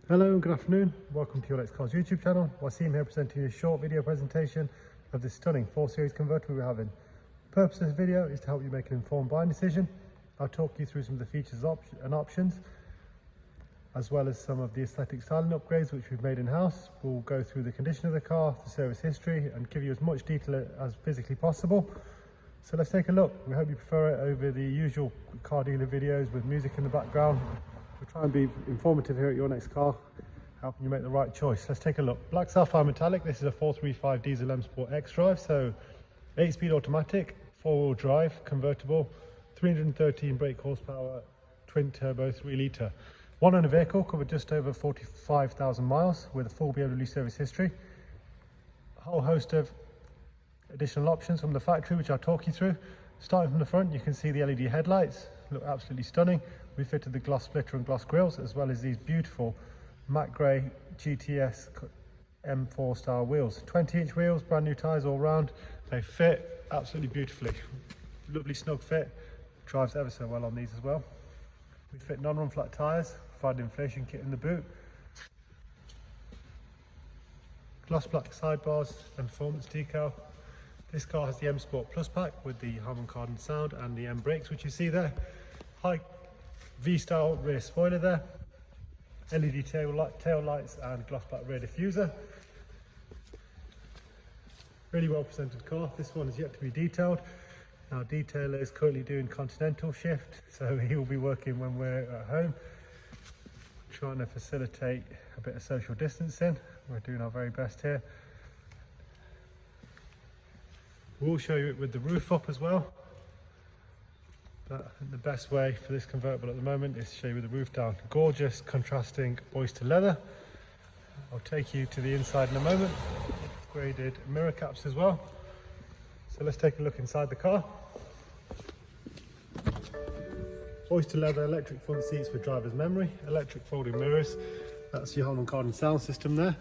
Hello and good afternoon, welcome to your Let's Cars YouTube channel. Wasim here presenting you a short video presentation of this stunning 4 Series convertible we're having. The purpose of this video is to help you make an informed buying decision. I'll talk you through some of the features and options, as well as some of the aesthetic styling upgrades which we've made in-house. We'll go through the condition of the car, the service history, and give you as much detail as physically possible. So let's take a look. We hope you prefer it over the usual car dealer videos with music in the background. We'll try and be informative here at Your Next Car, helping you make the right choice. Let's take a look. Black sapphire metallic. This is a 435 diesel M Sport X drive, so 8-speed automatic, 4-wheel drive, convertible, 313 brake horsepower, twin turbo, 3 litre. One owner vehicle, covered just over 45,000 miles with a full BMW service history. A whole host of additional options from the factory, which I'll talk you through. Starting from the front, you can see the LED headlights, look absolutely stunning. We fitted the gloss splitter and gloss grills, as well as these beautiful matte grey GTS M4 style wheels. 20-inch wheels, brand new tyres all round. They fit absolutely beautifully. Lovely snug fit, drives ever so well on these as well. We fit non-run flat tyres, provide inflation kit in the boot. Gloss black sidebars and performance decal. This car has the M Sport Plus pack with the Harman Kardon sound and the M brakes, which you see there. High V-style rear spoiler there. LED tail lights and gloss black rear diffuser. Really well presented car. This one is yet to be detailed. Our detailer is currently doing continental shift, so he will be working when we're at home, trying to facilitate a bit of social distancing. We're doing our very best here. We'll show you it with the roof up as well. But the best way for this convertible at the moment is to show you with the roof down. Gorgeous contrasting oyster leather. I'll take you to the inside in a moment. Upgraded mirror caps as well. So let's take a look inside the car. Oyster leather, electric front seats with driver's memory, electric folding mirrors. That's your Harman Kardon sound system there.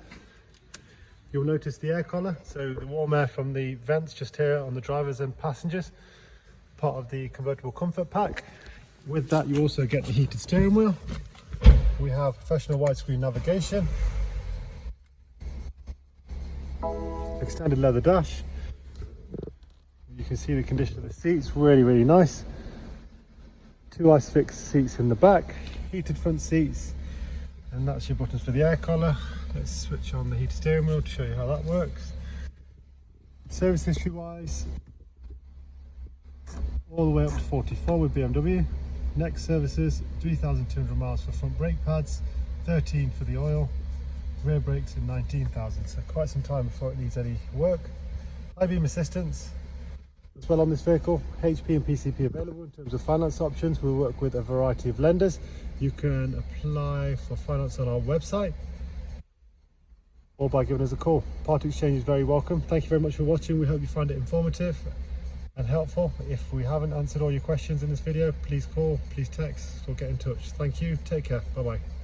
You'll notice the air collar, so the warm air from the vents just here on the drivers and passengers, part of the convertible comfort pack. With that you also get the heated steering wheel. We have professional widescreen navigation, extended leather dash. You can see the condition of the seats, really nice. 2 ISOFIX seats in the back, heated front seats, and that's your buttons for the air collar. Let's switch on the heated steering wheel to show you how that works. Service history wise, all the way up to 44 with BMW. Next services, 3,200 miles for front brake pads, 13 for the oil, rear brakes in 19,000, so quite some time before it needs any work. High beam assistance as well on this vehicle. HP and PCP available in terms of finance options. We work with a variety of lenders. You can apply for finance on our website or by giving us a call. Part exchange is very welcome. Thank you very much for watching. We hope you find it informative and helpful. If we haven't answered all your questions in this video, please call, please text, or get in touch. Thank you, take care, bye bye.